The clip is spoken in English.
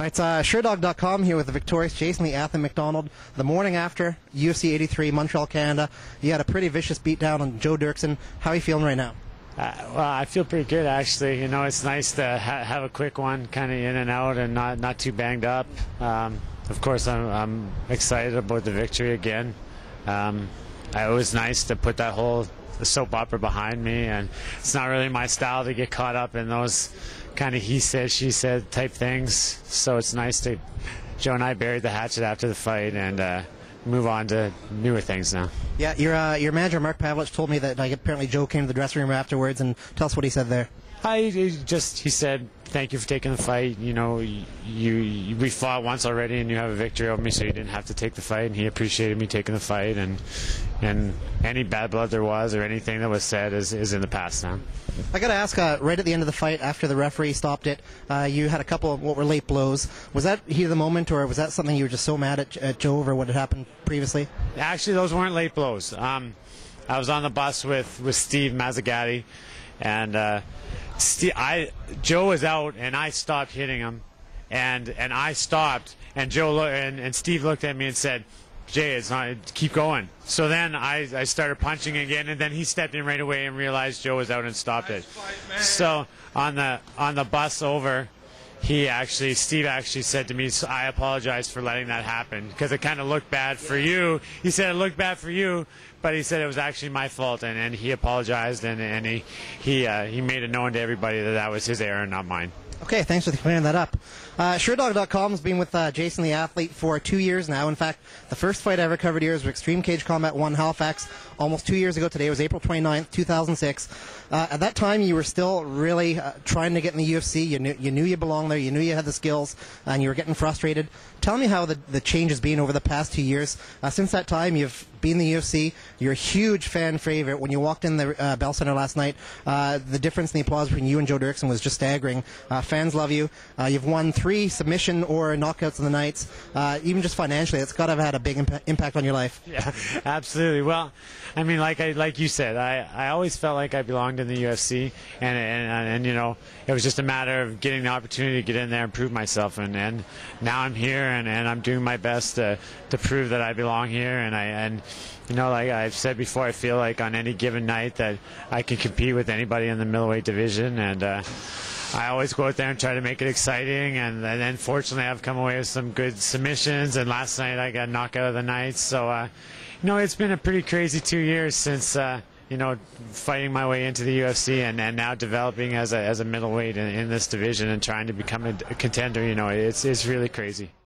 Hi, it's SureDog.com here with the victorious Jason the Athlete MacDonald. The morning after UFC 83, Montreal, Canada, you had a pretty vicious beatdown on Joe Dirksen. How are you feeling right now? Well, I feel pretty good, actually. You know, it's nice to have a quick one, kind of in and out, and not too banged up. Of course, I'm excited about the victory again. It was nice to put that whole soap opera behind me, and it's not really my style to get caught up in those kind of he said, she said type things. So it's nice to Joe and I buried the hatchet after the fight and move on to newer things now. Yeah, your manager Mark Pavlich told me that apparently Joe came to the dressing room afterwards, and tell us what he said there. He said, thank you for taking the fight. You know, we fought once already, and you have a victory over me, so you didn't have to take the fight. And he appreciated me taking the fight, and any bad blood there was or anything that was said is in the past now. I got to ask, right at the end of the fight, after the referee stopped it, you had a couple of what were late blows. Was that heat of the moment, or was that something you were just so mad at Joe over what had happened previously? Actually, those weren't late blows. I was on the bus with Steve Mazzagatti, and Joe was out, and I stopped hitting him, and I stopped, and Joe and Steve looked at me and said, "Jay, it's not. Keep going." So then I started punching again, and then he stepped in right away and realized Joe was out and stopped it. So on the bus over, Steve actually said to me, "I apologize for letting that happen because it kind of looked bad for you." He said it looked bad for you, but he said it was actually my fault, and he apologized, and he made it known to everybody that was his error, not mine. Okay, thanks for clearing that up. SureDog.com has been with Jason the Athlete for 2 years now. In fact, the first fight I ever covered here was Extreme Cage Combat 1 Halifax almost 2 years ago today. It was April 29th, 2006. At that time, you were still really trying to get in the UFC. You knew you belonged there. You knew you had the skills, and you were getting frustrated. Tell me how the change has been over the past 2 years. Since that time, you've been in the UFC. You're a huge fan favorite. When you walked in the Bell Center last night, the difference in the applause between you and Joe Dirksen was just staggering. Fans love you. You've won 3 submission or knockouts in the nights. Even just financially, it's got to have had a big impact on your life. Yeah, absolutely. Well, I mean, like you said, I always felt like I belonged in the UFC, and you know, it was just a matter of getting the opportunity to get in there and prove myself, and now I'm here, and I'm doing my best to prove that I belong here, and you know, like I've said before, I feel like on any given night that I can compete with anybody in the middleweight division, and I always go out there and try to make it exciting, and then fortunately I've come away with some good submissions, and last night I got knockout of the night. So you know, it's been a pretty crazy 2 years since you know, fighting my way into the UFC, and now developing as a middleweight in this division and trying to become a contender. You know, it's really crazy.